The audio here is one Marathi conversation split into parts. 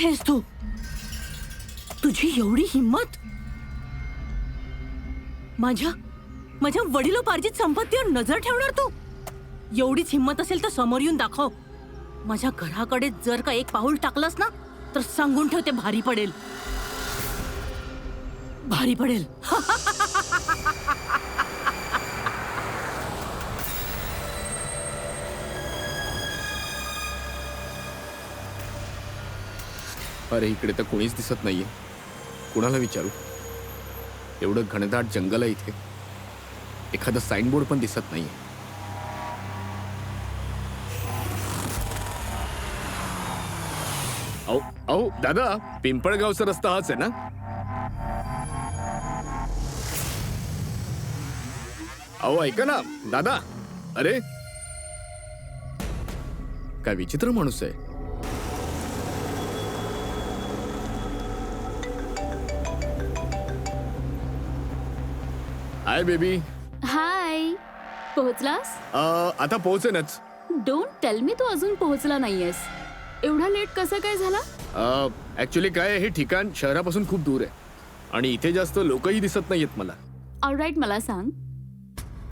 कुठे आहेस तू? तुझी एवढी हिम्मत? माझ्या माझ्या वडिलोपार्जित संपत्तीवर नजर ठेवणार तू? एवढीच हिम्मत असेल तर समोर येऊन दाखव. माझ्या घराकडे जर का एक पाऊल टाकलंस ना तर सांगून ठेवते भारी पडेल. भारी पडेल. अरे इकडे तर कोणीच दिसत नाहीये. कुणाला विचारू? एवढं घनदाट जंगल आहे इथे. एखादा साईनबोर्ड पण दिसत नाहीये. अहो अहो दादा, पिंपळगावचा रस्ता हाच आहे ना? अहो ऐका ना दादा. अरे काय विचित्र माणूस आहे. Hi baby. हाय. पोहोचलास? आता पोहोचेनच. डोंट टेल मी तू अजून पोहोचला नाहीयेस. एवढा लेट कसं काय झाला? ऍक्च्युली काय आहे, हे ठिकाण शहरापासून खूप दूर आहे आणि इथे जास्त लोकही दिसत नाहीयेत मला. ऑलराईट, मला सांग,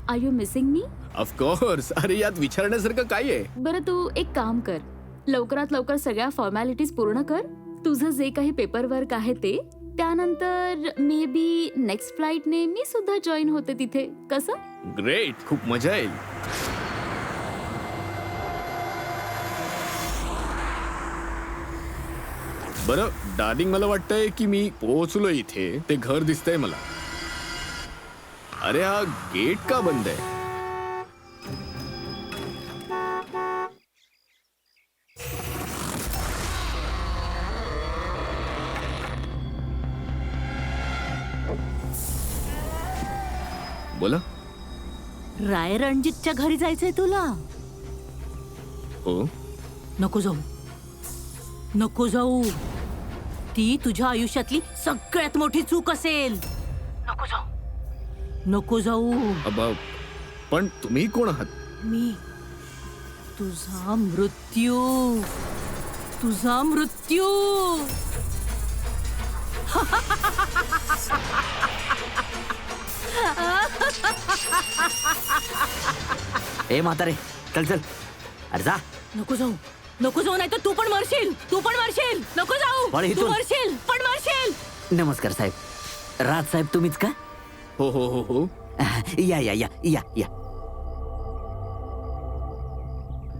are you missing me? Of course. अरे यात विचारण्यासारखं काय आहे? बरं, तू एक काम कर, लवकरात लवकर सगळ्या फॉर्मॅलिटीज पूर्ण कर. तुझं जे काही पेपर वर्क आहे ते, त्यानंतर मे बी नेक्स्ट फ्लाईटने मी सुद्धा जॉईन होते तिथे. कसं? ग्रेट, खूप मजा येईल. बरं डार्लिंग, मला वाटतंय की मी पोहोचलो इथे. ते घर दिसतंय मला. अरे हा गेट का बंद आहे? बोला. राय रणजितच्या घरी जायचंय तुला? हो. नको जाऊ, नको जाऊ. ती तुझ्या आयुष्यातली सगळ्यात मोठी चूक असेल. नको जाऊ, नको जाऊ. पण तुम्ही कोण आहात? मी तुझा मृत्यू, तुझा मृत्यू. ए म्हातारे, चल चल. अरे जा. नको जाऊ, नको जाऊ, नाही तर तू पण मरशील, तू पण मरशील. नको जाऊ, पण तू इथून- मरशील, पण मरशील. नमस्कार साहेब. राज साहेब तुम्हीच का? हो हो हो हो. या या या या या.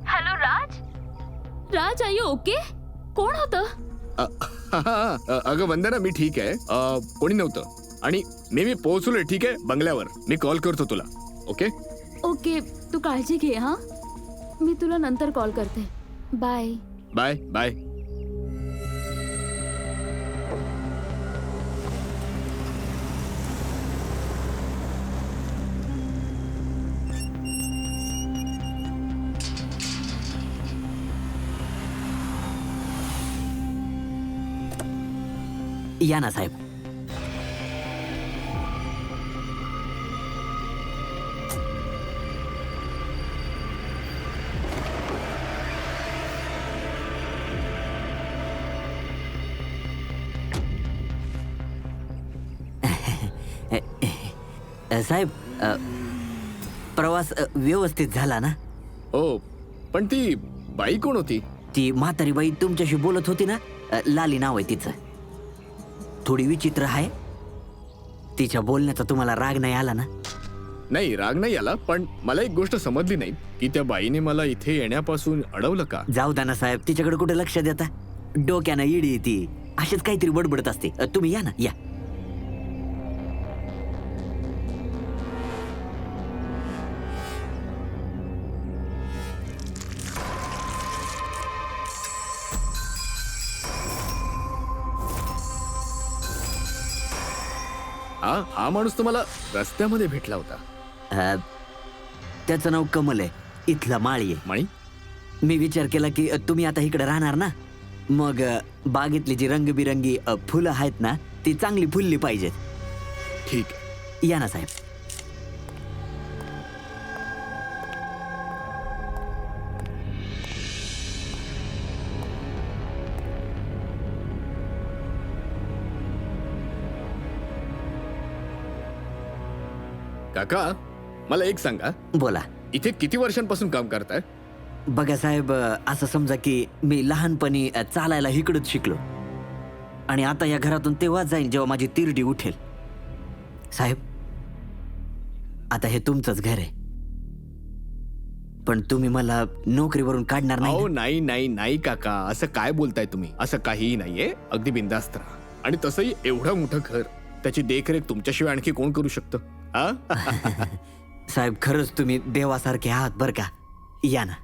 Hello Raj. Raj, are you okay? कोण होतं? अगं वंदना, मी ठीक आहे. कोणी नव्हतं आणि मी पोहोचलोय. ठीक आहे, बंगल्यावर. मी कॉल करतो तुला. ओके ओके, तू काळजी घे. हा, मी तुला नंतर कॉल करते. बाय. Bye bye. या ना साहेब. साहेब, प्रवास व्यवस्थित झाला ना? हो, पण ती बाई कोण होती? ती म्हातारी बाई तुमच्याशी बोलत होती ना, लाली नाव आहे तिचं. थोडी विचित्र आहे. तिच्या बोलण्याचा तुम्हाला राग नाही आला ना? नाही, राग नाही आला, पण मला एक गोष्ट समजली नाही की त्या बाईने मला इथे येण्यापासून अडवलं का? जाऊ द्या ना साहेब, तिच्याकडे कुठे लक्ष देता? डोक्यानं इडी ती अशीच काहीतरी बडबडत असते. तुम्ही या ना, या. हा माणूस तुम्हाला रस्त्यामध्ये भेटला होता? त्याचं नाव कमल आहे. इथला माळी आहे. माळी? मी विचार केला की तुम्ही आता इकडे राहणार ना, मग बागेतली जी रंगबिरंगी फुलं आहेत ना, ती चांगली फुलली पाहिजेत. ठीक आहे. या ना साहेब. काका, मला एक सांगा, बोला. इथे किती वर्षांपासून काम करताय? बघा साहेब, असं समजा की मी लहानपणी चालायला इकडूच शिकलो आणि आता या घरातून तेव्हा जाईन जेव्हा माझी तिरडी उठेल. साहेब, आता हे तुमचंच घर आहे, पण तुम्ही मला नोकरीवरून काढणार नाही अहो ना? नाही नाही नाही काका, असं काय बोलताय तुम्ही? असं काहीही नाहीये, अगदी बिंदास्त राहा. आणि तसंही एवढं मोठं घर, त्याची देखरेख तुमच्याशिवाय आणखी कोण करू शकतं? साहेब, खरंच तुम्ही देवासारखे आहात बरं का. या ना.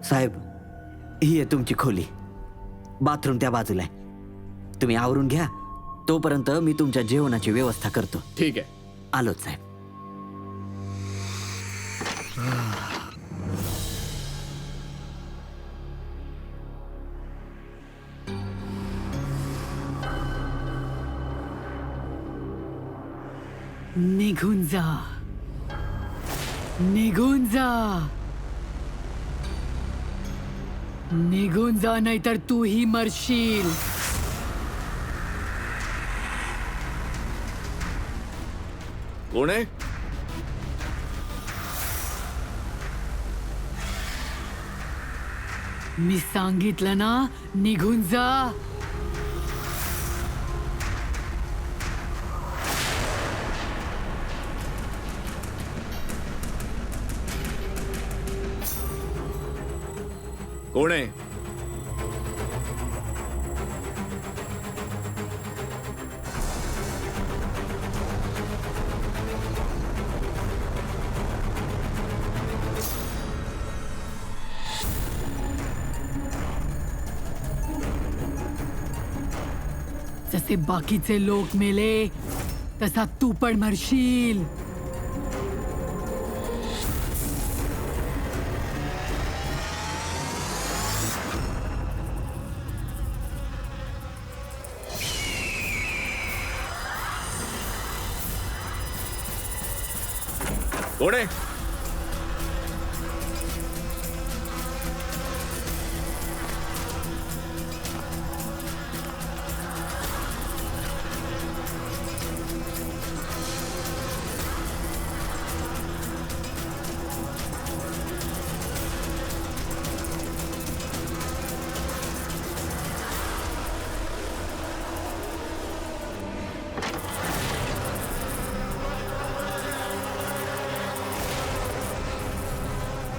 साहेब, ही आहे तुमची खोली. बाथरूम त्या बाजूला आहे. तुम्ही आवरून घ्या, तोपर्यंत मी तुमच्या जेवणाची व्यवस्था करतो. ठीक आहे. आलोच साहेब. निघून जा, निघून जा, निघून जा, नाहीतर तूही मरशील. कोण आहे? मी सांगितलं ना, निघून जा. कोण आहे? जसे बाकीचे लोक मेले तसा तू पण मरशील. कोण आहे?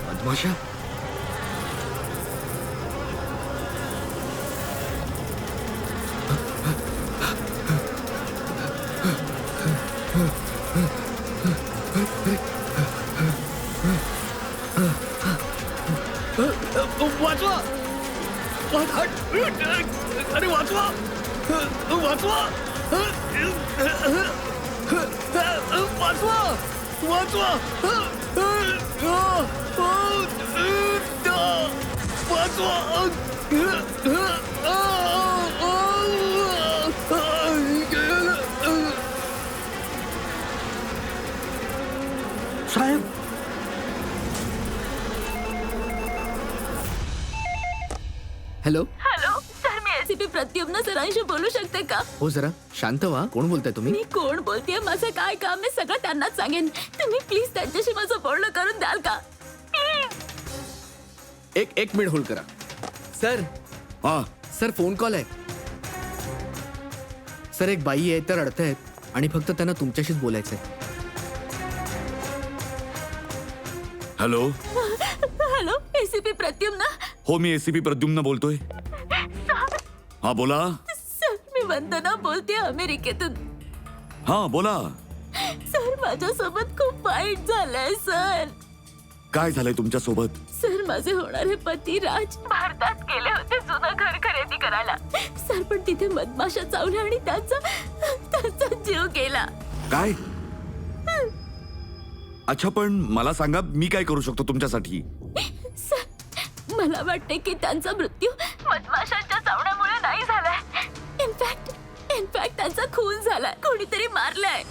मधमाशा? वाचवा! अरे वाचवा! वाचवा! वाचवा! वाचवा! साहेब, हॅलो. हॅलो सर, मी एसीपी प्रद्युम्न सरांशी बोलू शकते का? हो, जरा शांत व्हा. कोण बोलताय तुम्ही? मी कोण बोलतेय, माझं काय काम आहे, सगळं त्यांनाच सांगेन. तुम्ही प्लीज त्यांच्याशी माझं बोलणं करून द्याल का? एक मिनिट होल्ड करा. सर. हा, सर, फोन कॉल आहे. सर, एक बाई आहे, तर अडतायत आणि फक्त त्यांना तुमच्याशीच बोलायचंय. हॅलो. Hello, ACP Pradyuman. हो, मी एसीपी प्रद्युम्न बोलतोय. हा, बोला. सर, मी वंदना बोलते अमेरिकेतून. हा, बोला. सर, माझ्यासोबत खूप वाईट झालंय सर. काय झालंय तुमच्या सोबत? सर, माझे होणारे पती राज भारतात गेले होते जुनं घर खरेदी करायला. सर, पण तिथे मधमाशा चावल्या आणि त्यांचा जीव गेला. काय? अच्छा, पण मला सांगा, मी काय करू शकतो तुमच्यासाठी? सर, मला वाटते की त्यांचा मृत्यू मधमाशांच्या चावण्यामुळे नाही झालाय. इनफॅक्ट त्यांचा खून झालाय. कोणीतरी मारलाय.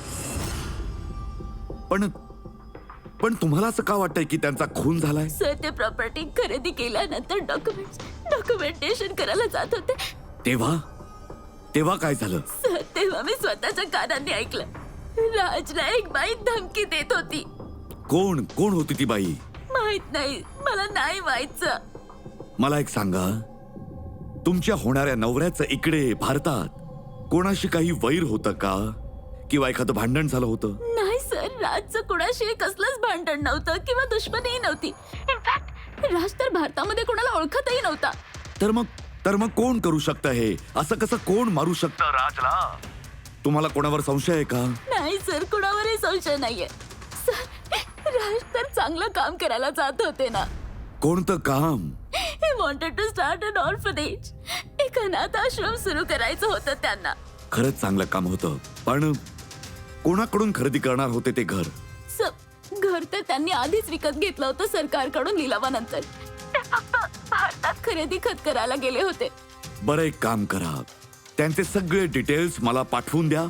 पण तुम्हाला असं का वाटतंय की त्यांचा खून झालाय? सर, ते प्रॉपर्टी खरेदी केल्यानंतर डॉक्युमेंटेशन करायला जात होते. तेव्हा तेव्हा काय झालं? सर तेव्हा मी स्वतःच्या कानांनी ऐकलं, राजला एक बाई धमकी देत होती. कोण कोण होती ती बाई? माहित नाही, मला नाही व्हायचं. मला एक सांगा, तुमच्या होणाऱ्या नवऱ्याचं इकडे भारतात कोणाशी काही वैर होतं का, किंवा एखादं भांडण झालं होतं? नाही सर, राजचं कुणाशी कसलंच भांडण नव्हतं किंवा दुश्मनीही नव्हती. इनफॅक्ट राज तर भारतामध्ये कोणाला ओळखतही नव्हता. तर मग कोण करू शकतं हे? असं कसं कोण मारू शकतं राजला? तुम्हाला कोणावर संशय आहे का? नाही सर, कुणावरही संशय नाहीये. सर राज तर चांगलं काम करायला जात होते ना. कोणतं काम? He wanted to start an orphanage. एक अनाथ आश्रम सुरू करायचं होतं त्यांना. खरंच चांगलं काम होतं, पण कोणाकडून खरेदी करणार होते ते घर? घर तर त्यांनी आधीच विकत घेतलं होतं सरकारकडून लिलावानंतर. ते फक्त भारतात खरेदी खत करायला गेले होते. बरं, एक काम करा, त्यांचे सगळे डिटेल्स मला पाठवून द्या.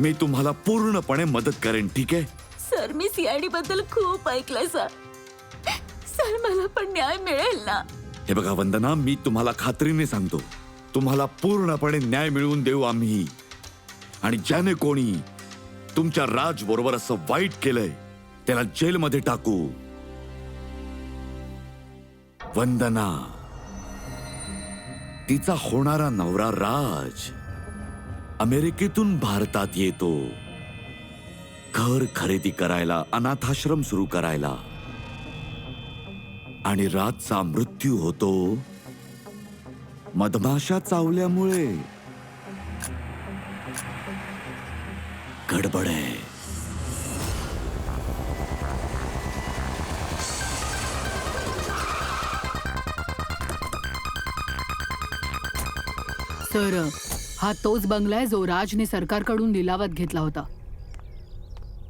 मी तुम्हाला पूर्णपणे मदत करेन, ठीक आहे? सर मी CID बद्दल खूप ऐकलंय सर. सर मला पण न्याय मिळेल ना? हे बघा वंदना, मी तुम्हाला खात्रीने सांगतो, तुम्हाला पूर्णपणे न्याय मिळवून देऊ आम्ही. आणि ज्याने कोणी तुमच्या राज बरोबर असं वाईट केलंय त्याला जेलमध्ये टाकू. वंदना, तिचा होणारा नवरा राज अमेरिकेतून भारतात येतो, घर खरेदी करायला, अनाथाश्रम सुरू करायला, आणि राजचा मृत्यू होतो मधमाशा चावल्यामुळे. गडबड आहे. सर हा तोच बंगला आहे जो राजने सरकारकडून लिलावात घेतला होता.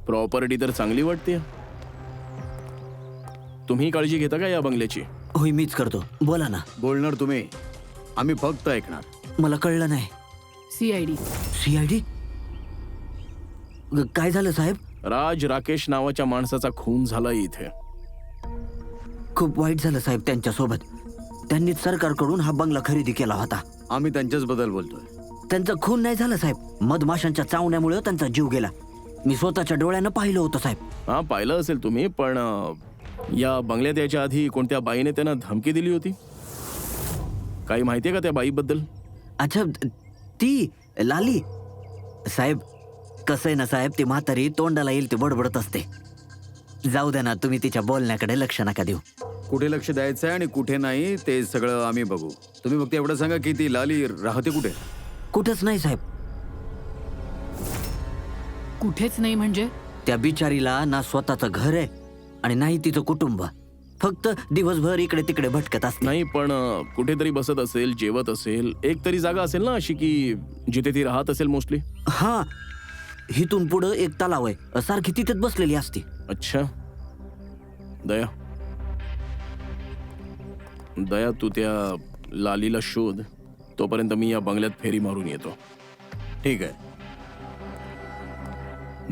प्रॉपर्टी तर चांगली वाटते. तुम्ही काळजी घेता का या बंगल्याची? होय, मीच करतो. बोला ना. बोलणार तुम्ही, आम्ही फक्त ऐकणार. मला कळलं नाही. CID. CID? काय झालं साहेब? राज राकेश नावाच्या माणसाचा खून झाला इथे. खूप वाईट झालं साहेब त्यांच्यासोबत. त्यांनीच सरकारकडून हा बंगला खरेदी केला होता. आम्ही त्यांच्याच बद्दल बोलतोय. त्यांचा खून नाही झाला साहेब, मधमाशांच्या चावण्यामुळे त्यांचा जीव गेला. मी स्वतःच्या डोळ्यानं पाहिलं होतं साहेब. हा, पाहिलं असेल तुम्ही, पण या बंगल्यात याच्या आधी कोणत्या बाईने त्यांना धमकी दिली होती? काही माहितीये का त्या बाईबद्दल? अच्छा, ती लाली. साहेब कसं आहे ना साहेब, ती म्हातारी तोंडाला येईल ते बडबडत असते. जाऊ द्या ना, तुम्ही तिच्या बोलण्याकडे लक्ष नका देऊ. कुठे लक्ष द्यायचं आहे आणि कुठे नाही ते सगळं आम्ही बघू. तुम्ही फक्त एवढं सांगा की ती लाली राहते कुठे? कुठंच नाही साहेब. कुठेच नाही म्हणजे? त्या बिचारीला ना स्वतःचं घर आहे आणि नाही तिचं कुटुंब. फक्त दिवसभर इकडे तिकडे भटकत असते. नाही, पण कुठेतरी बसत असेल, जेवत असेल, एक तरी जागा असेल ना अशी की जिथे ती राहत असेल मोस्टली. हा, हिथून पुढं एक तलाव आहे, सारखी तिथेच बसलेली असते. अच्छा, दया दया तू त्या लालीला शोध, तोपर्यंत मी या बंगल्यात फेरी मारून येतो. ठीक आहे.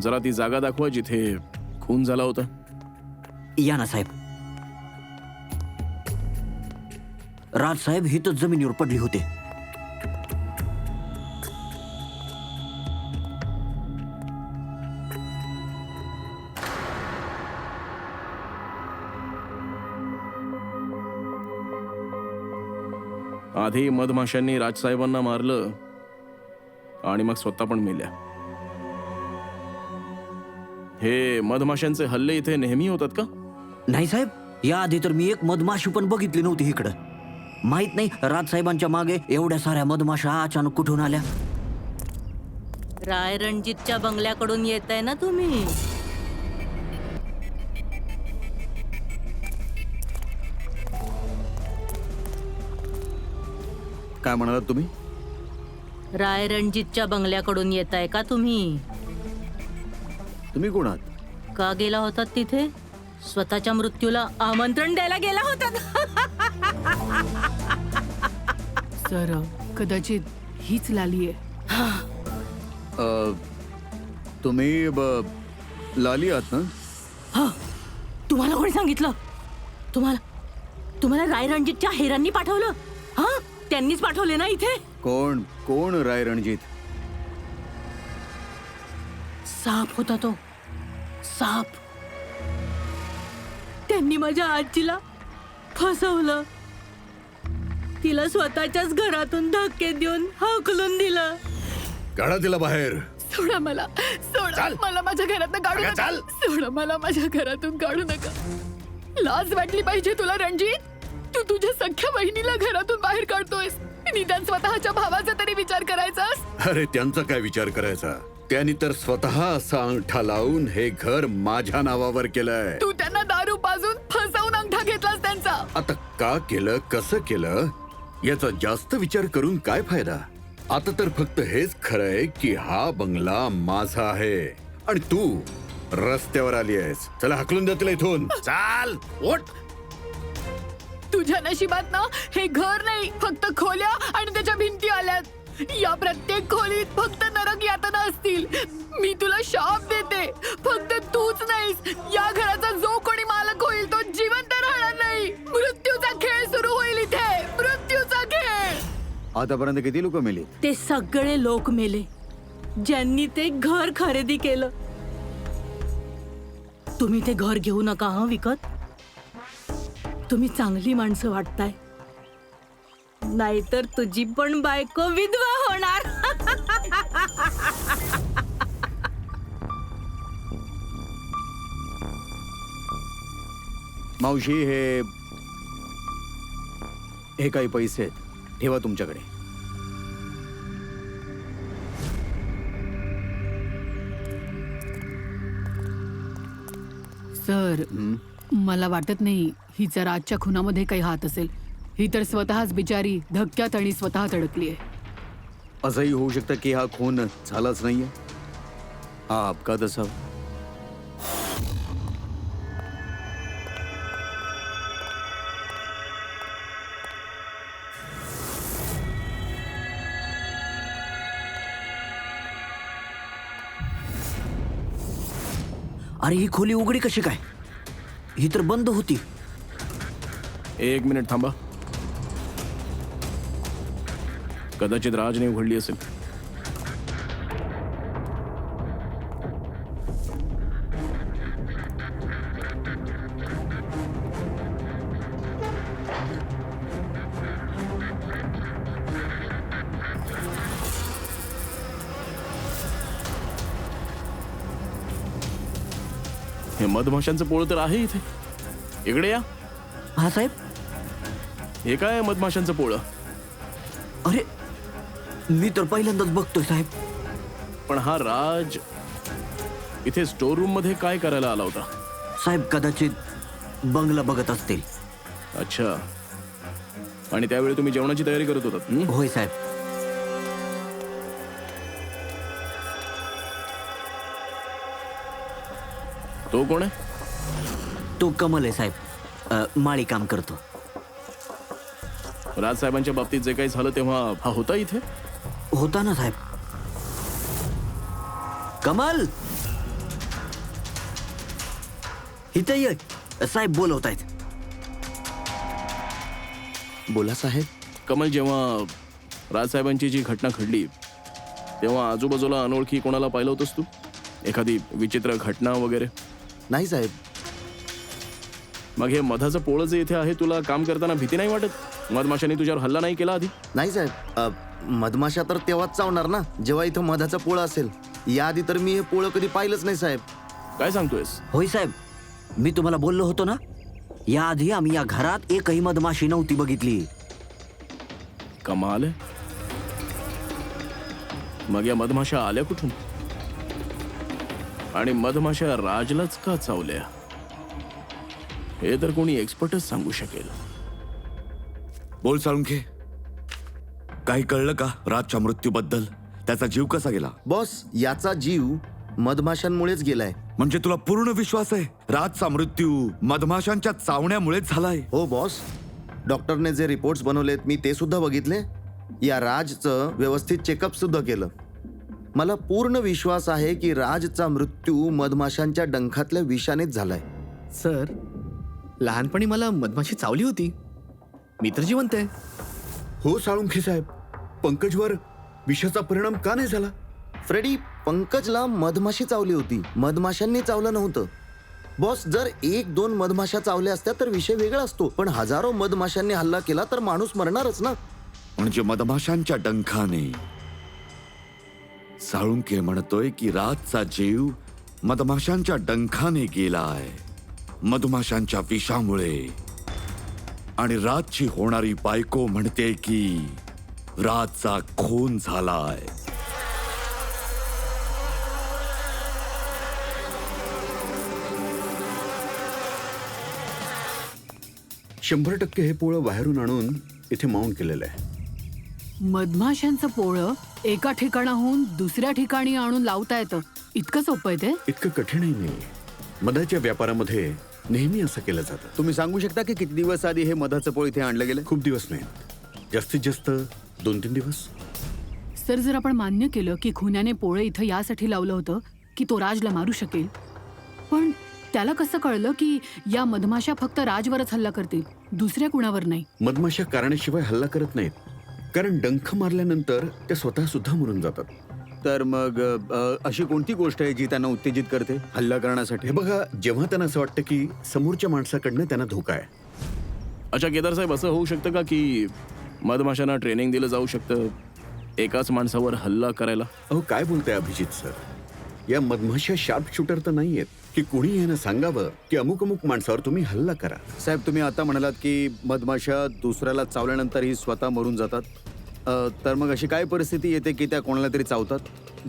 जरा ती जागा दाखवा जिथे खून झाला होता. या ना साहेब. राज साहेब हिथंच जमिनीवर पडली होते. आधी मधमाशांनी राजसाहेबांना मारलं आणि मग स्वतः पण मेल्या. हे मधमाशांचे हल्ले इथे नेहमी होतात का? नाही साहेब, याआधी तर मी एक मधमाशी पण बघितली नव्हती इकडं. माहित नाही राजसाहेबांच्या मागे एवढ्या साऱ्या मधमाशा अचानक कुठून आल्या. राय रणजितच्या बंगल्याकडून येत आहे ना तुम्ही? काय म्हणालात तुम्ही? राय रणजितच्या बंगल्याकडून येत आहे का तुम्ही? तुम्ही कोण आहात? का गेला होतात तिथे? स्वतःच्या मृत्यूला आमंत्रण द्यायला गेला होता. सर कदाचित हीच लाली आहे. तुम्ही लाली आहात ना? हा, तुम्हाला कोणी सांगितलं? तुम्हाला राय रणजितच्या हेरांनी पाठवलं? हा, त्यांनीच पाठवले ना इथे? कोण कोण राय रणजित? साप होता तो, साप. त्यांनी माझ्या आजीला फसवलं, तिला स्वतःच्याच घरातून धक्के देऊन हाकलून दिलं. काढा तिला बाहेर. सोडा मला, सोडा मला, माझ्या घरातून काढू नका. सोडा मला, माझ्या घरातून काढू नका. लाज वाटली पाहिजे तुला रणजित. तू तुझ्या सख्ख्या बहिणीला घरातून बाहेर काढतोयस. निदान स्वतःच्या भावाचा तरी विचार करायचास. अरे त्यांचा काय विचार करायचा? त्यांनी तर स्वतः असा अंगठा लावून हे घर माझ्या नावावर केलंय. तू त्यांना दारू पाजून फसवून अंगठा घेतलास त्यांचा. आता का केलं, कसं केलं याचा जास्त विचार करून काय फायदा? आता तर फक्त हेच खरंय की हा बंगला माझा आहे आणि तू रस्त्यावर आली आहेस. चला हाकलून द्या तिला इथून. चाल ओट. तुझ्या नशिबात ना हे घर नाही, फक्त खोल्या आणि त्याच्या भिंती आल्यात. या प्रत्येक खोलीत फक्त नरक यातना असतील. मी तुला शाप देते, फक्त तूच नाहीस, या घराचा जो कोणी मालक होईल तो जिवंत राहणार नाही. मृत्यूचा खेळ सुरू होईल इथे, मृत्यूचा खेळ. आतापर्यंत किती लोक मेली? ते सगळे लोक मेले ज्यांनी ते घर खरेदी केलं. तुम्ही ते घर घेऊ नका हं विकत. तुम्ही चांगली माणसं वाटताय, नाहीतर तुझी पण बायको विधवा होणार. मावशी, हे काही पैसे आहेत, ठेवा तुमच्याकडे. सर, मला वाटत नाही हिचा राजच्या खुनामध्ये काही हात असेल. ही तर स्वतःच बिचारी धक्क्यात आणि स्वतः अडकली आहे. असंही होऊ शकतं की हा खून झालाच नाहीये, हा अपघात असावा. अरे ही खोली उघडी कशी काय? ही तर बंद होती. एक मिनिट थांबा. कदाचित राजने उघडली असेल. हे मधमाशांचं पोळ तर आहे इथे. इकडे या. हा साहेब. हे काय मधमाशांचं पोळ? अरे मी तर पहिल्यांदाच बघतोय साहेब. पण हा राज इथे स्टोर रूम मध्ये काय करायला आला होता? साहेब कदाचित बंगला बघत असतील. अच्छा. आणि त्यावेळी तुम्ही जेवणाची तयारी करत होतात? होय साहेब. तो कोण आहे? तो कमल आहे साहेब. माळी काम करतो. राज साहेबांच्या बाबतीत जे काही झालं तेव्हा हा होता इथे? होता ना साहेब. कमल इथे ये. साहेब बोलवत आहेत. बोला साहेब. कमल, जेव्हा राजसाहेबांची जी घटना घडली तेव्हा आजूबाजूला अनोळखी कोणाला पाहिलं होतंस तू? एखादी विचित्र घटना वगैरे? नाही साहेब. मग हे मधाचं पोळं जे इथे आहे, तुला काम करताना भीती नाही वाटत? मधमाशांनी तुझ्यावर हल्ला नाही केला आधी? नाही साहेब, मधमाशा तर तेव्हाच चावणार ना जेव्हा इथं मधाचं पोळं असेल. याआधी तर मी हे पोळं कधी पाहिलंच नाही साहेब. काय सांगतोयस? होय साहेब. मी तुम्हाला बोललो होतो ना, याआधी आम्ही या घरात एकही मधमाशी नव्हती बघितली. कमाल आहे. मग या मधमाशा आल्या कुठून? आणि मधमाशा राजलाच का चावल्या? हे तर कोणी एक्सपर्टच सांगू शकेल. बोल साळुंखे, काही कळलं का राजच्या मृत्यूबद्दल? त्याचा जीव कसा गेला? बॉस, याचा जीव मधमाशांमुळेच गेलाय. म्हणजे तुला पूर्ण विश्वास आहे राजचा मृत्यू मधमाशांच्या चावण्यामुळेच झालाय? हो बॉस, डॉक्टरने जे रिपोर्ट्स बनवलेत मी ते सुद्धा बघितले. या राजचं व्यवस्थित चेकअप सुद्धा केलं. मला पूर्ण विश्वास आहे की राजचा मृत्यू मधमाशांच्या डंखातल्या विषानेच झालाय. सर, लहानपणी मला मधमाशी चावली होती. मी तर जिवंत आहे. हो साळुंखे साहेब, पंकजवर विषाचा परिणाम का नाही झाला? फ्रेडी, पंकजला मधमाशी चावली होती, मधमाशांनी चावलं नव्हतं. बॉस, जर 1-2 मधमाशा चावल्या असत्या तर विषय वेगळा असतो, पण हजारो मधमाशांनी हल्ला केला तर माणूस मरणारच ना. म्हणजे मधमाशांच्या डंखाने साळुंके म्हणतोय की राजचा जीव मधमाशांच्या डंखाने गेलाय, मधमाशांच्या विषामुळे. आणि राजची होणारी बायको म्हणते की राजचा खून झालाय. शंभर टक्के हे पोळं बाहेरून आणून इथे माउंट केलेलं आहे. मधमाशांचं पोळं एका ठिकाणाहून दुसऱ्या ठिकाणी आणून लावता येतं, इतकं सोपं आहे ते? इतकं कठीणही नाही. मधाच्या व्यापारामध्ये नेहमी असं केलं जातं. तुम्ही सांगू शकता की किती दिवस आधी हे मधाचं पोळ इथे आणलं गेलं? खूप दिवस नाही, जास्तीत जास्त 2-3 दिवस. सर, जर आपण मान्य केलं की खुन्याने पोळं इथं यासाठी लावलं होतं की तो राजला मारू शकेल, पण त्याला कसं कळलं की या मधमाशा फक्त राजवरच हल्ला करतील, दुसऱ्या कुणावर नाही? मधमाशा कारणाशिवाय हल्ला करत नाहीत, कारण डंख मारल्यानंतर त्या स्वतः सुद्धा मरून जातात. तर मग अशी कोणती गोष्ट आहे जी त्यांना उत्तेजित करते हल्ला करण्यासाठी? हे बघा, जेव्हा त्यांना असं वाटतं की समोरच्या माणसाकडनं त्यांना धोका आहे. अच्छा केदार साहेब, असं होऊ शकतं का की मधमाशांना ट्रेनिंग दिलं जाऊ शकतं एकाच माणसावर हल्ला करायला? अहो, काय बोलताय अभिजित सर? या मधमाशा शार्प शूटर तर नाहीयेत की कुणी यांना सांगावं की अमुक अमुक माणसावर तुम्ही हल्ला करा. साहेब, तुम्ही आता म्हणालात की मधमाशा दुसऱ्याला चावल्यानंतर ही स्वतः मरून जातात. तर मग अशी काय परिस्थिती येते की त्या कोणाला तरी चावतात?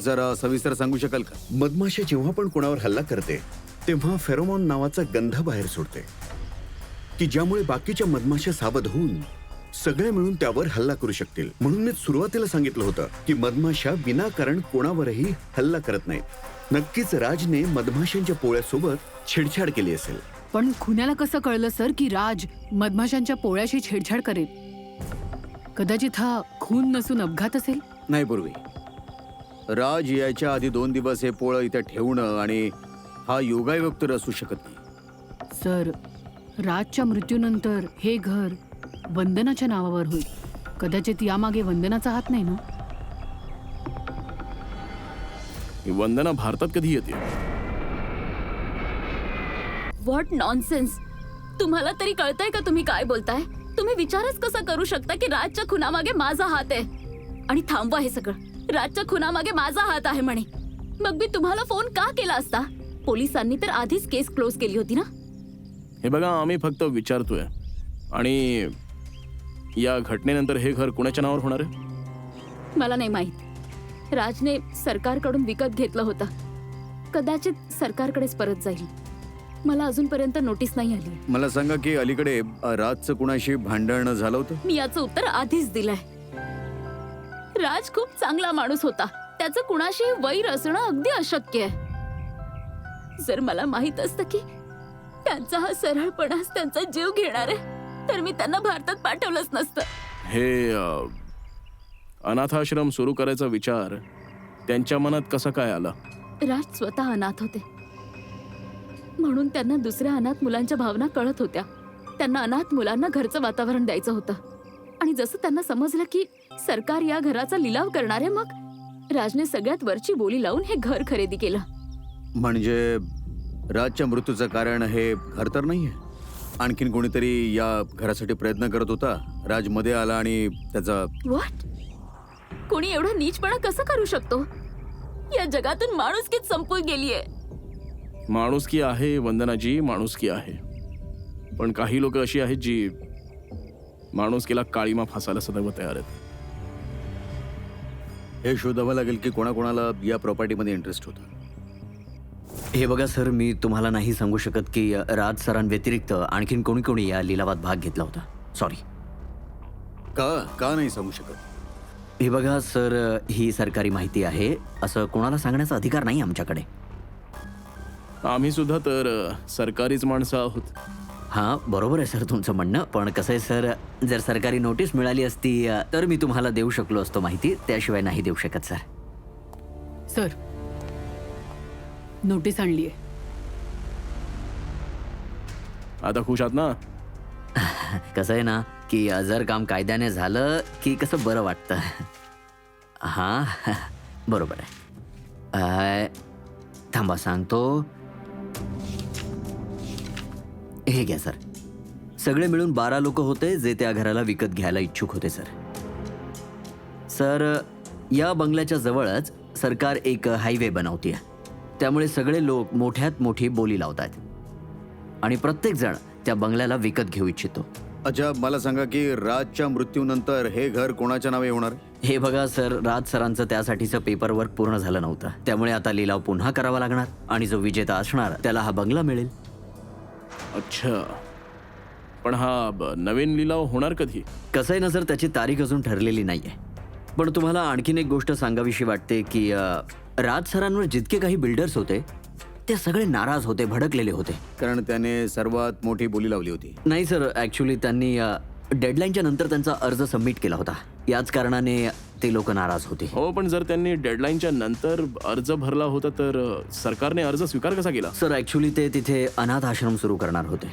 जरा सविस्तर सांगू शकाल का? मधमाशा जेव्हा पण कोणावर हल्ला करते तेव्हा फेरोमॉन नावाचा गंध बाहेर सोडते की ज्यामुळे बाकीच्या मधमाशा सावध होऊन सगळे मिळून त्यावर हल्ला करू शकतील. म्हणून मी सुरुवातीला सांगितलं होतं की मधमाशा विनाकारण कोणावरही हल्ला करत नाहीत. नक्कीच राजने मधमाशांच्या पोळ्यासोबत छेडछाड केली असेल. पण खुन्याला कसं कळलं सर की राज मधमाशांच्या पोळ्याशी छेडछाड करेल? कदाचित हा खून नसून अपघात असेल. नाही पूर्वी, राज यायच्या आधी 2 दिवस हे पोळं इथे ठेवणं आणि हा योगायोग तर असू शकत नाही. सर, राजच्या मृत्यूनंतर हे घर वंदनाच्या नावावर होईल. कदाचित यामागे वंदनाचा हात नाही ना? ही वंदना भारतात कधी येते? What nonsense. तुम्हाला तरी कळतंय का तुम्ही काय बोलताय? तुम्ही विचारच कसा करू शकता की राजच्या खुनामागे माझा हात आहे? आणि थांबवा हे सगळं. राजच्या खुनामागे माझा हात आहे म्हणे. मग मी तुम्हाला फोन का केला असता? पोलिसांनी तर आधीच केस क्लोज केली होती ना. हे बघा, आम्ही फक्त विचारतोय. आणि या घटनेनंतर हे घर कुणाच्या नावावर होणार आहे? मला नाही माहित. राजने सरकारकडून विकत घेतलं होतं. कदाचित सरकारकडेच परत जाईल. मला अजूनपर्यंत नोटीस नाही आली. मला सांगा की अलीकडे राजचं कुणाशी भांडण झालं होतं? मी याचं उत्तर आधीच दिलंय. राज खूप चांगला माणूस होता. त्याचं कुणाशी वैर असणं अगदी अशक्य आहे. जर मला माहित असतं की त्यांचा हा सरळपणाच त्यांचा जीव घेणार आहे तर मी त्यांना भारतात पाठवलंच नसतं. हे अनाथाश्रम सुरू करायचा विचार त्यांच्या मनात कसा काय आला? राज स्वतः अनाथ होते, म्हणून त्यांना दुसऱ्या अनाथ मुलांच्या भावना कळत होत्या. त्यांना अनाथ मुलांना घरचं वातावरण द्यायचं होतं. आणि जसं त्यांना समजलं की सरकार या घराचा लिलाव करणार आहे, मग राजने सगळ्यात वरची बोली लावून हे घर खरेदी केलं. म्हणजे राजच्या मृत्यूचं कारण हे घर तर नाहीये? आणखीन कोणीतरी या घरासाठी प्रयत्न करत होता? राज मध्ये आला आणि त्याचा... व्हॉट? कोणी एवढा नीचपणा कसं करू शकतो? या जगातून माणुसकीच संपून गेलीये. माणुसकी आहे वंदनाजी, माणुसकी आहे. पण काही लोक अशी आहेत जी माणुसकीला काळीमा फासायला सदैव तयार आहेत. हे शोधावं लागेल की कोणाकोणाला या प्रॉपर्टीमध्ये इंटरेस्ट होता. हे बघा सर, मी तुम्हाला नाही सांगू शकत की राज सरांव्यतिरिक्त आणखीन कोणी कोणी या लिलावात भाग घेतला होता. सॉरी. का नाही सांगू शकत? हे बघा सर, ही सरकारी माहिती आहे. असं कोणाला सांगण्याचा अधिकार नाही आमच्याकडे. आम्ही सुद्धा तर सरकारीच माणसं आहोत. हां, बरोबर आहे सर तुमचं म्हणणं. पण कसं आहे सर, जर सरकारी नोटीस मिळाली असती तर मी तुम्हाला देऊ शकलो असतो माहिती. त्याशिवाय नाही देऊ शकत सर. Sir, notice आणलीये. आता खुश आहात ना? कसं आहे ना की जर काम कायद्याने झालं की कसं बरं वाटतं. हां बरोबर आहे. थांबा सांगतो. हे घ्या सर. सगळे मिळून 12 लोक होते जे त्या घराला विकत घ्यायला इच्छुक होते सर. सर या बंगल्याच्या जवळच सरकार एक हायवे बनवते, त्यामुळे सगळे लोक मोठ्यात मोठी बोली लावतात आणि प्रत्येक जण त्या बंगल्याला विकत घेऊ इच्छितो. अच्छा, मला सांगा की राजच्या मृत्यूनंतर हे घर कोणाच्या नावे होणार? हे बघा सर, राज सरांचं त्यासाठीचं पेपरवर्क पूर्ण झालं नव्हतं, त्यामुळे आता लिलाव पुन्हा करावा लागणार आणि जो विजेता असणार त्याला हा बंगला मिळेल. अच्छा, पण हा नवीन लिलाव होणार कधी? कसं आहे ना सर, त्याची तारीख अजून ठरलेली नाहीये. पण तुम्हाला आणखीन एक गोष्ट सांगावीशी वाटते की राज सरांवर जितके काही बिल्डर्स होते ते सगळे नाराज होते, भडकलेले होते. कारण त्याने सर्वात मोठी बोली लावली होती. नाही सर, ॲक्च्युली त्यांनी डेडलाईनच्या नंतर त्यांचा अर्ज सबमिट केला होता, याच कारणाने ते लोक नाराज होते. हो, पण जर त्यांनी डेडलाईनच्या नंतर अर्ज भरला होता तर सरकारने अर्ज स्वीकार कसा केला? सर ॲक्च्युली ते तिथे अनाथ आश्रम सुरू करणार होते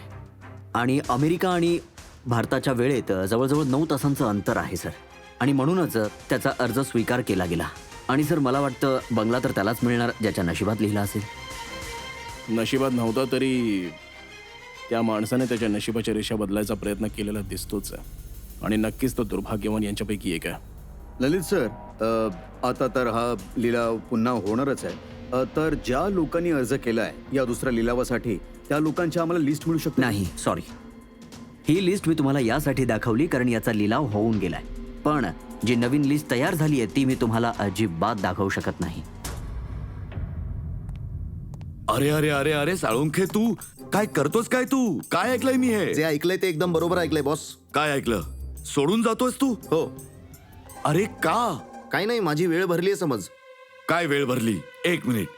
आणि अमेरिका आणि भारताच्या वेळेत जवळजवळ 9 तासांचं अंतर आहे सर, आणि म्हणूनच त्याचा अर्ज स्वीकार केला गेला. आणि सर मला वाटतं बंगला तर त्यालाच मिळणार ज्याच्या नशिबात लिहिला असेल. नशिबात नव्हता तरी त्या माणसाने त्याच्या नशिबाच्या रेषा बदलायचा प्रयत्न केलेला दिसतोच आहे, आणि नक्कीच तो दुर्भाग्यवान यांच्यापैकी एक आहे. ललित सर, आता तर हा लिलाव पुन्हा होणारच आहे. तर ज्या लोकांनी अर्ज केलाय या दुसऱ्या लिलावासाठी, त्या लोकांची आम्हाला लिस्ट मिळू शकते? नाही सॉरी, ही लिस्ट मी तुम्हाला यासाठी दाखवली कारण याचा लिलाव होऊन गेलाय, पण जी नवीन लिस्ट तयार झाली आहे ती मी तुम्हाला अजिबात दाखवू शकत नाही. अरे अरे अरे अरे साळुंखे, तू काय करतोस? काय तू काय ऐकलंय मी? हे जे ऐकलंय ते एकदम बरोबर ऐकलंय बॉस. काय ऐकलं? सोडून जातोस तू? हो. अरे का? काही नाही, माझी वेळ भरली आहे समज. काय वेळ भरली? 1 मिनिट,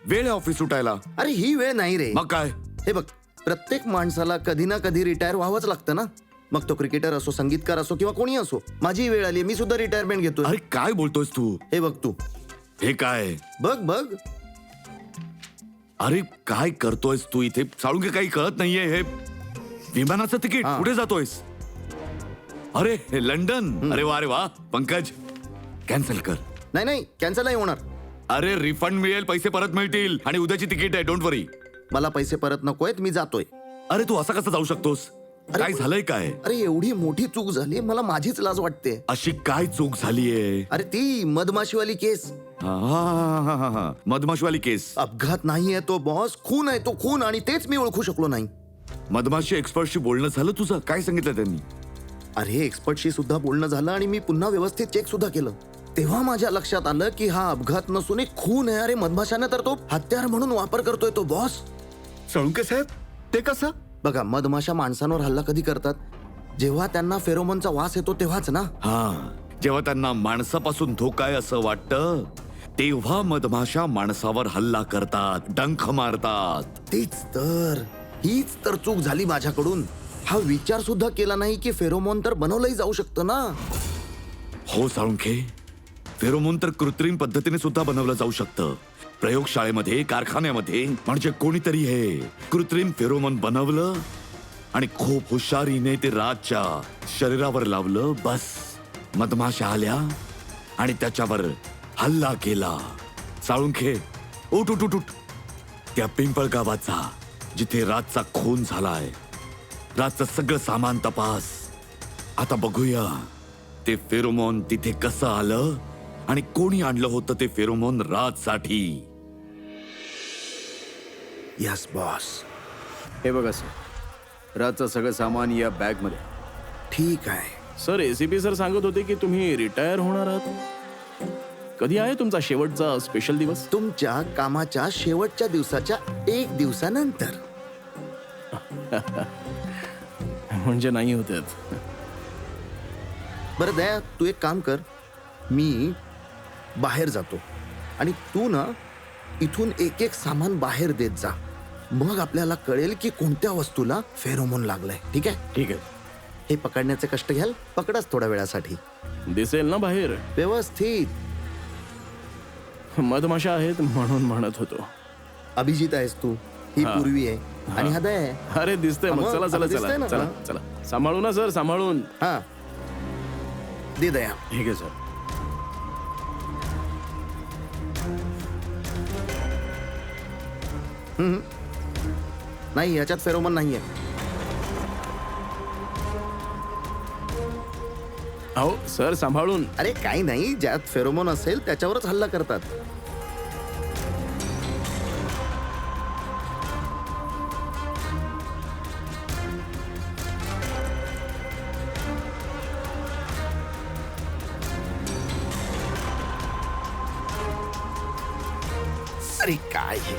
वेळ आहे ऑफिस सुटायला. अरे ही वेळ नाही रे. मग काय? हे बघ, प्रत्येक माणसाला कधी ना कधी रिटायर व्हावंच लागतं ना. मग तो क्रिकेटर असो, संगीतकार असो किंवा कोणी असो. माझी वेळ आली, मी सुद्धा रिटायरमेंट घेतोय. अरे काय बोलतोयस तू? हे बघ तू. हे काय? बघ बघ. अरे काय करतोयस तू इथे? साळुंखे काही कळत नाहीये. हे विमानाचं तिकीट हा. कुठे जातोयस? अरे हे लंडन. अरे वा पंकज, कॅन्सल कर. नाही नाही, कॅन्सल नाही होणार. अरे रिफंड मिळेल, पैसे परत मिळतील, आणि उद्याची तिकीट आहे, डोंट वरी. मला पैसे परत नकोयत, मी जातोय. अरे तू असा कसा जाऊ शकतोस? काय झालंय काय? अरे एवढी मोठी चूक झाली, मला माझीच लाज वाटते. अशी काय चूक झालीये? अरे ती मधमाशीवाली केस. हा, मधमाशीवाली केस. अपघात नाहीये तो बॉस, खून आहे तो, खून. आणि तेच मी ओळखू शकलो नाही. मधमाशी एक्सपर्टशी बोलणं झालं तुझं? काय सांगितलं त्यांनी? अरे एक्सपर्टशी सुद्धा बोलणं झालं आणि मी पुन्हा व्यवस्थित चेक सुद्धा केलं. तेव्हा माझ्या लक्षात आलं की हा अपघात नसून एक खून आहे. अरे मधमाशाने तर तो हत्यार म्हणून वापर करतोय तो बॉस. साळुंखे साहेब, ते कसं? बघा, मधमाशा माणसांवर हल्ला कधी करतात? जेव्हा त्यांना फेरोमोनचा वास येतो तेव्हाच ना. हा, जेव्हा त्यांना माणसापासून धोका आहे असं वाटतं तेव्हा मधमाशा माणसावर हल्ला करतात, डंख मारतात. हीच तर चूक झाली माझ्याकडून. हा विचार सुद्धा केला नाही की फेरोमोन तर बनवलंही जाऊ शकतं ना. हो साळुंखे, फेरोमोन तर कृत्रिम पद्धतीने सुद्धा बनवलं जाऊ शकतं. प्रयोगशाळेमध्ये, कारखान्यामध्ये. म्हणजे कोणीतरी हे कृत्रिम फेरोमोन बनवलं आणि खूप हुशारीने ते राजच्या शरीरावर लावलं. बस मधमाशा आल्या आणि त्याच्यावर हल्ला केला. साळुंखे, उठ उठ उठ उठ. त्या पिंपळ गावात जा जिथे राजचा खून झालाय. राजचं सगळं सामान तपास. आता बघूया ते फेरोमोन तिथे कसं आलं आणि कोणी आणलं होतं ते फेरोमोन राजसाठी. Yes boss. हे बघा सर, राजचं सगळं सामान या बॅग मध्ये. ठीक आहे. सर, एसीपी सर सांगत होते की तुम्ही रिटायर होणार आहात. कधी आहे तुमचा शेवटचा स्पेशल दिवस? तुमच्या कामाच्या शेवटच्या दिवसाच्या 1 दिवसानंतर. म्हणजे नाही होत. बरं दया, तू एक काम कर. मी बाहेर जातो आणि तू ना इथून एक एक सामान बाहेर देत जा. मग आपल्याला कळेल की कोणत्या वस्तूला फेरोमोन लागलाय. ठीक आहे? ठीक आहे. हे पकडण्याचे कष्ट घ्याल. पकडाच थोड्या वेळासाठी. दिसेल ना बाहेर? व्यवस्थित. मधमाशा आहेत म्हणून म्हणत होतो. अभिजित आहेस तू, ही पूर्वी आहे आणि हा दया आहे. अरे दिसतंय मग. चला चला दिसतंय ना? चला चला चला, सांभाळू ना सर, सांभाळून. हा, दे दया. ठीक आहे सर. नाही, याच्यात फेरोमन नाहीये. अहो सर सांभाळून. अरे काही नाही, ज्यात फेरोमोन असेल त्याच्यावरच हल्ला करतात. अरे काय हे?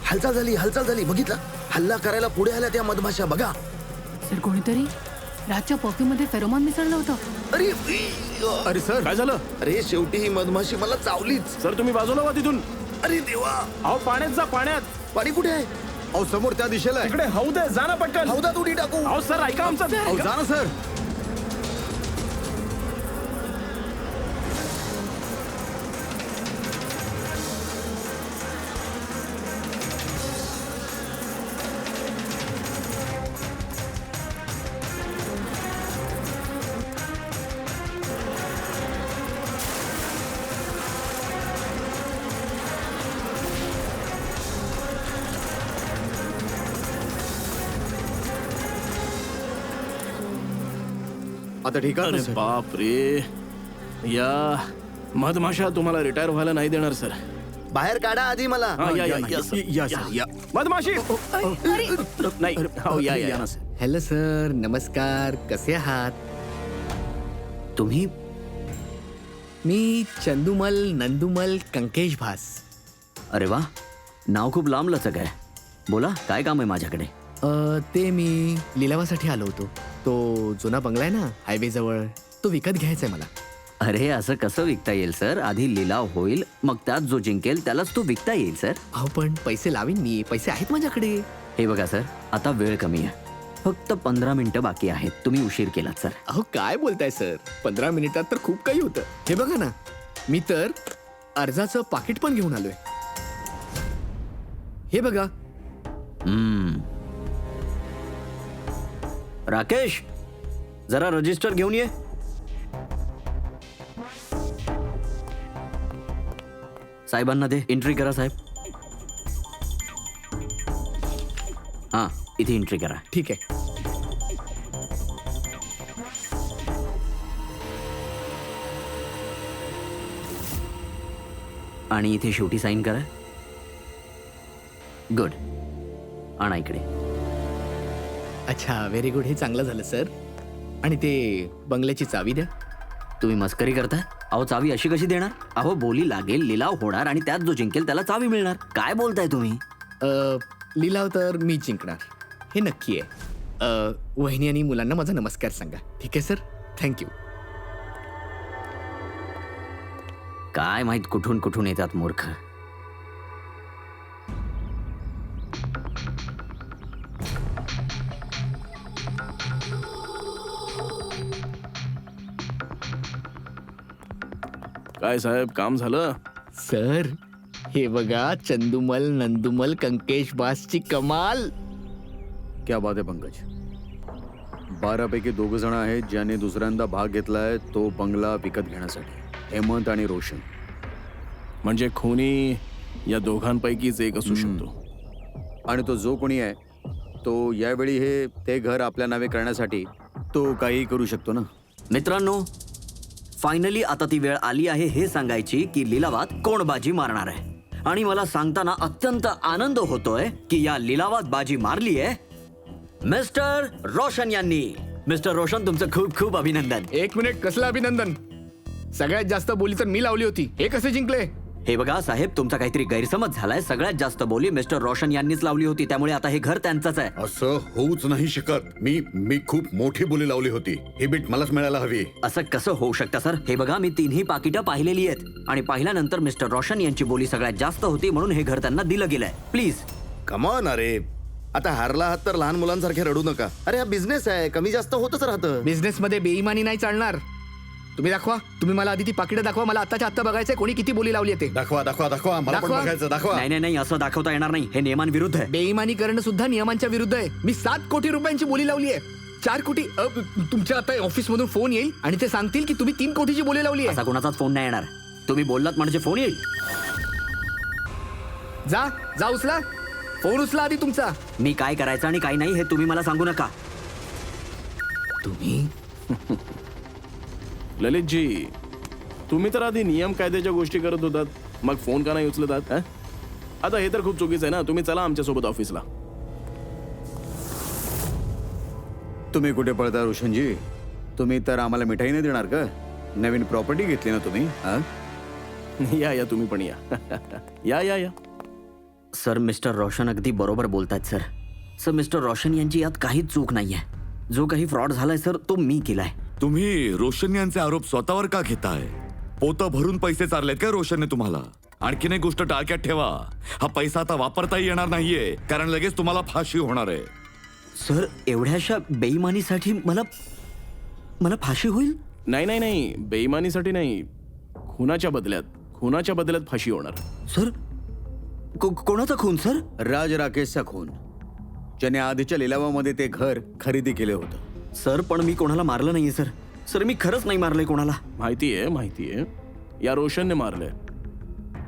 हालचाल झाली बघितलं. हल्ला करायला पुढे आल्या त्या मधमाशा बघा. सर कोणीतरी राजच्या परफ्यूम मध्ये फेरोमॉन मिसळलं होतं. अरे अरे सर काय झालं? अरे शेवटी ही मधमाशी मला चावलीच. सर तुम्ही बाजूला व्हा तिथून. अरे देवा, अहो पाण्यात जा पाण्यात. पाणी कुठे आहे? अहो समोर त्या दिशेला आहे. तिकडे हौद आहे, जा ना पटकन. हौदात उडी टाकू. अहो सर ऐका आमचं. अहो जा ना सर. आता ठीक आहे ना अरे सर? बाप रे, या मधमाशा तुम्हाला रिटायर व्हायला नाही देणार सर. बाहेर काढा आधी मला. हा, या, या, या, या, सर. या, सर, या. मधमाशी नाही. हो या या सर. हॅलो सर, नमस्कार. कसे आहात? तुम्ही मी चंदुमल नंदुमल कंकेश भास. अरे वा, नाव खूप लांब लचक आहे. बोला, काय काम आहे माझ्याकडे? ते मी लिलावासाठी आलो होतो. तो जुना बंगला आहे ना हायवे जवळ, तो विकत घ्यायचा आहे मला. अरे असं कसं विकता येईल सर? आधी लिलाव होईल, मग त्यात जो जिंकेल त्यालाच तो विकता येईल सर. अहो पण पैसे लावीन मी, पैसे आहेत माझ्याकडे. हे बघा सर, आता वेळ कमी आहे. फक्त 15 मिनिटं बाकी आहेत. तुम्ही उशीर केलात सर. अहो काय बोलताय सर, 15 मिनिटात तर खूप काही होतं. हे बघा ना, मी तर अर्जाचं पाकिट पण घेऊन आलोय. हे बघा. राकेश, जरा रजिस्टर घेऊन ये. साहेबांना दे, एंट्री करा साहेब. हा, इथे एंट्री करा. ठीक आहे. आणि इथे शेवटी साईन करा. गुड. आणा इकडे. अच्छा, व्हेरी गुड. हे चांगलं झालं सर. आणि ते बंगल्याची चावी द्या. तुम्ही मस्करी करताय? अहो चावी अशी कशी देणार? अहो बोली लागेल, लिलाव होणार आणि त्यात जो जिंकेल त्याला चावी मिळणार. काय बोलताय तुम्ही? लिलाव तर मी जिंकणार, हे नक्की आहे. वहिनी आणि मुलांना माझा नमस्कार सांगा. ठीक आहे सर, थँक्यू. काय माहित कुठून कुठून येतात मूर्ख. काय साहेब काम झालं? सर हे बघा, चंदुमल नंदुमल कंकेश बासची कमाल. क्या बात आहे पंकज. 12 पैकी 2 जण आहेत ज्याने दुसऱ्यांदा भाग घेतलाय तो बंगला विकत घेण्यासाठी. हेमंत आणि रोशन. म्हणजे खुनी या दोघांपैकीच एक असू शकतो. आणि तो जो कोणी आहे तो यावेळी हे ते घर आपल्या नावे करण्यासाठी तो काही करू शकतो ना. मित्रांनो, फायनली आता ती वेळ आली आहे हे सांगायची की लिलावात कोण बाजी मारणार आहे. आणि मला सांगताना अत्यंत आनंद होतोय की या लिलावात बाजी मारली आहे मिस्टर रोशन यांनी. मिस्टर रोशन, तुमचं खूप खूप अभिनंदन. 1 मिनिट, कसलं अभिनंदन? सगळ्यात जास्त बोली तर मी लावली होती. हे कसे जिंकले? हे बघा साहेब, तुमचा काहीतरी गैरसमज झालाय. सगळ्यात जास्त बोली मिस्टर रोशन यांनीच लावली होती, त्यामुळे आता हे घर त्यांचंच आहे. असं होऊच नाही शकत. मी खूप मोठी बोली लावली होती. ही बीट मलाच मिळायला हवी. असं कसं होऊ शकतं सर? हे बघा, मी 3ही पाकिटं पाहिलेली आहेत आणि पाहिल्यानंतर मिस्टर रोशन यांची बोली सगळ्यात जास्त होती, म्हणून हे घर त्यांना दिलं गेलंय. प्लीज. कमॉन. अरे आता हारला आहात तर लहान मुलांसारखे रडू नका. अरे हा बिझनेस आहे, कमी जास्त होतच राहतं. बिझनेस मध्ये बेईमानी नाही चालणार. तुम्ही दाखवा. तुम्ही मला आधी ती पाकिटं दाखवा. मला आत्ताच्या आत्ता बघायचंय कोणी किती बोली लावली आहे ते. दाखवा दाखवा दाखवा, मला पण दाखवा. बघायचं. दाखवा. नाही, असं दाखवता येणार नाही. हे नियमांविरुद्ध आहे. बेईमानी करणं सुद्धा नियमांच्या विरुद्ध आहे. मी 7 कोटी रुपयांची बोली लावली आहे. 4 कोटी तुमच्या आता ऑफिसमधून फोन येईल आणि ते सांगतील की तुम्ही 3 कोटीची बोली लावली आहे. असा कोणाचाच फोन नाही येणार. तुम्ही बोललात म्हणजे फोन येईल. जा उचला फोन, उचला आधी तुमचा. मी काय करायचं आणि काय नाही हे तुम्ही मला सांगू नका. तुम्ही ललितजी, तुम्ही तर आधी नियम कायद्याच्या गोष्टी करत होतात, मग फोन का नाही उचलत आहात? हं? आता हे तर खूप चुकीचं आहे ना. तुम्ही चला आमच्यासोबत ऑफिसला. तुम्ही कुठे पळता रोशनजी? तुम्ही तर आम्हाला मिठाई नाही देणार का? नवीन प्रॉपर्टी घेतली ना तुम्ही? या तुम्ही पण या. या. सर, मिस्टर रोशन अगदी बरोबर बोलतायत सर. सर, मिस्टर रोशन यांची यात काहीच चूक नाहीये. जो काही फ्रॉड झालाय सर, तो मी केलाय. तुम्ही रोशन यांचे आरोप स्वतःवर का घेताय? पोतं भरून पैसे चारलेत काय रोशनने तुम्हाला? आणखीन एक गोष्ट टाळक्यात ठेवा, हा पैसा आता वापरताही येणार नाहीये, कारण लगेच तुम्हाला फाशी होणार आहे. सर, एवढ्याशा बेईमानीसाठी मला फाशी होईल? नाही, बेईमानीसाठी नाही, खुनाच्या बदल्यात फाशी होणार. सर, कोणाचा खून सर? राज राकेशचा खून, ज्याने आधीच्या लिलावामध्ये ते घर खरेदी केले होतं. सर, पण मी कोणाला मारलं नाहीये सर. सर, मी खरंच नाही मारलंय कोणाला. माहितीये या रोशनने मारलंय,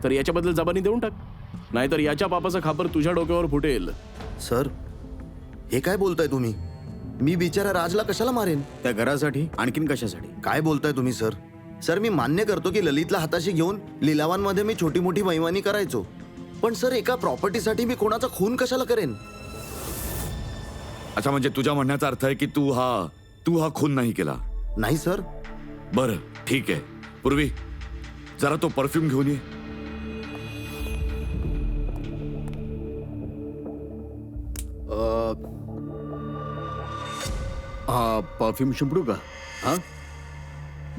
तर याच्याबद्दल जबानी देऊन टाक, नाहीतर याच्या पापाचं खापर तुझ्या डोक्यावर फुटेल. सर, हे काय बोलताय तुम्ही? मी बिचारा राजला कशाला मारेन? त्या घरासाठी, आणखीन कशासाठी? काय बोलताय तुम्ही सर? सर, मी मान्य करतो की ललितला हाताशी घेऊन लिलावांमध्ये मी छोटी मोठी बेईमानी करायचो, पण सर एका प्रॉपर्टीसाठी मी कोणाचा खून कशाला करेन? अच्छा, म्हणजे तुझ्या म्हणण्याचा अर्थ आहे की तू हा खून नाही केला? नाही सर. बरं, ठीक आहे. पूर्वी जरा तो परफ्यूम घेऊन ये. परफ्यूम शिंपडू का? हा,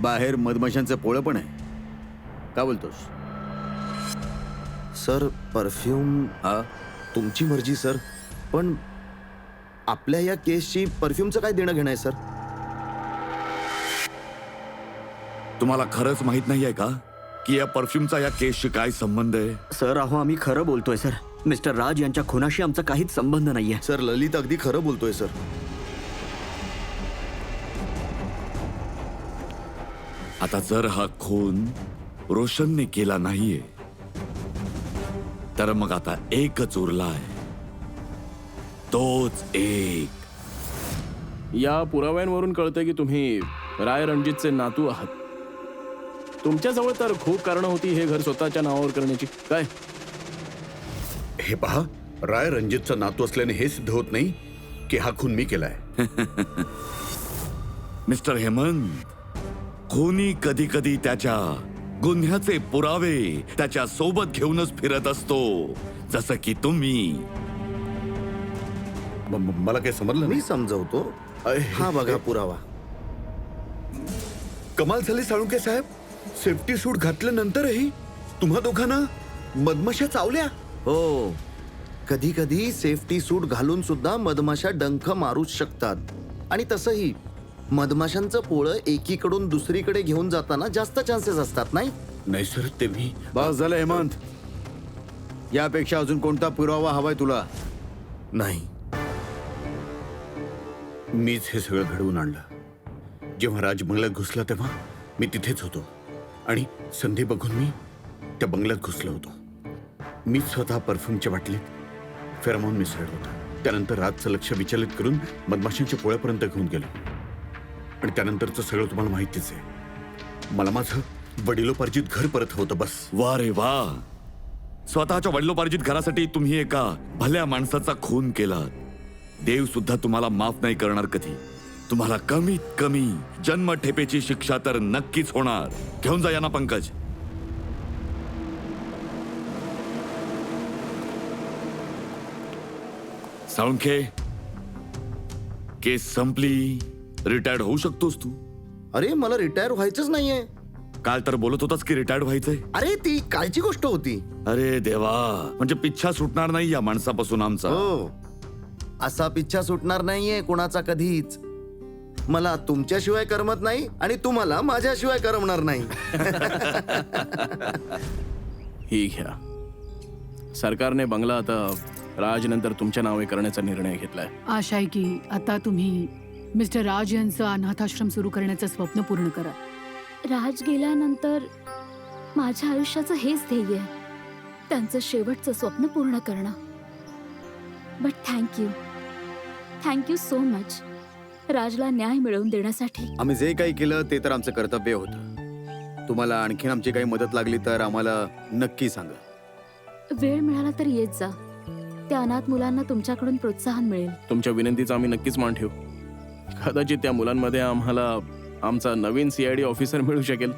बाहेर मधमाशांचं पोळं पण आहे. का बोलतोस? सर, परफ्यूम तुमची मर्जी सर, पण आपल्या या केसची परफ्यूमचं काय देणं घेणं आहे सर? तुम्हाला खरंच माहित नाहीये का की या परफ्यूमचा या केसशी काय संबंध आहे? सर, अहो आम्ही खरं बोलतोय सर. मिस्टर राज यांच्या खुनाशी आमचा काहीच संबंध नाहीये. सर, ललित अगदी खरं बोलतोय सर. आता जर हा खून रोशनने केला नाहीये, तर मग आता एकच उरलाय, तोच एक. या पुराव्यांवरून कळतंय की तुम्ही राय रणजितचे नातू आहात. तुमच्याजवळ तर खूप कारणं होती हे घर स्वतःच्या नावावर करण्याची. काय? हे पहा, राय रणजितचा नातू असल्याने हे सिद्ध होत नाही की हा खून मी केलाय. मिस्टर हेमंत, खूनी कधी कधी त्याच्या गुन्ह्याचे पुरावे त्याच्या सोबत घेऊनच फिरत असतो, जसं की तुम्ही. मला काही समजलं मी नाही. समजवतो. हा बघा पुरावा. कमाल झाली साळुंके साहेब, सेफ्टी सूट घातल्यानंतरही तुम्हा दोघांना मधमाशा चावल्या. हो, कधी कधी सेफ्टी सूट घालून सुद्धा मधमाशा डंख मारूच शकतात. आणि तसंही मधमाशांचं पोळं एकीकडून दुसरीकडे घेऊन जाताना जास्त चान्सेस असतात. नाही सर, ते मी बस झालं हेमंत. यापेक्षा अजून कोणता पुरावा हवाय तुला? नाही. मीच हे सगळं घडवून आणलं. जेव्हा राज बंगल्यात घुसला तेव्हा मी तिथेच होतो आणि संधी बघून मी त्या बंगल्यात घुसलो होतो. मी स्वतः परफ्यूमच्या बाटलीत फेरोमोन मिसळत होता. त्यानंतर राजचं लक्ष विचलित करून मधमाशांच्या पोळ्यापर्यंत घेऊन गेलो. आणि त्यानंतरचं सगळं तुम्हाला माहितीच आहे. मला माझं वडिलोपार्जित घर परत होतं. बस. वा रे वा, स्वतःच्या वडिलोपार्जित घरासाठी तुम्ही एका भल्या माणसाचा खून केलात. देव सुद्धा तुम्हाला माफ नाही करणार कधी. तुम्हाला कमीत कमी जन्मठेपेची शिक्षा तर नक्कीच होणार. घेऊन जा यांना पंकज. साळुंखे, केस संपली. रिटायर्ड होऊ शकतोस तू. अरे, मला रिटायर व्हायचंच नाहीये. काल तर बोलत होतास की रिटायर्ड व्हायचंय. अरे, ती कालची गोष्ट होती. अरे देवा, म्हणजे पिच्छा सुटणार नाही या माणसापासून आमचा. हो, असा पिच्छा सुटणार नाहीये कोणाचा कधीच. मला तुमच्याशिवाय करमत नाही आणि तुम्हाला माझ्याशिवाय करमणार नाही. ही घ्या. सरकारने बंगला आता राजनंतर तुमच्या नावे करण्याचा निर्णय घेतलाय. आशा आहे की आता तुम्ही मिस्टर राज यांचं अनाथाश्रम सुरू करण्याचं स्वप्न पूर्ण करा. राज गेल्यानंतर माझ्या आयुष्याचं हेच ध्येय आहे, त्यांचं शेवटचं स्वप्न पूर्ण करणं. बट थँक्यू सो मच राजला न्याय मिळवून देण्यासाठी. आम्ही जे काही केलं ते तर आमचं कर्तव्य होतं. तुम्हाला आणखीन आमची काही मदत लागली तर आम्हाला नक्की सांगा. वेळ मिळाला तर येत जा. त्या अनाथ मुलांना तुमच्याकडून प्रोत्साहन मिळेल. तुमच्या विनंतीचा आम्ही नक्कीच मान ठेवू. कदाचित त्या मुलांमध्ये आम्हाला आमचा नवीन CID ऑफिसर मिळू शकेल.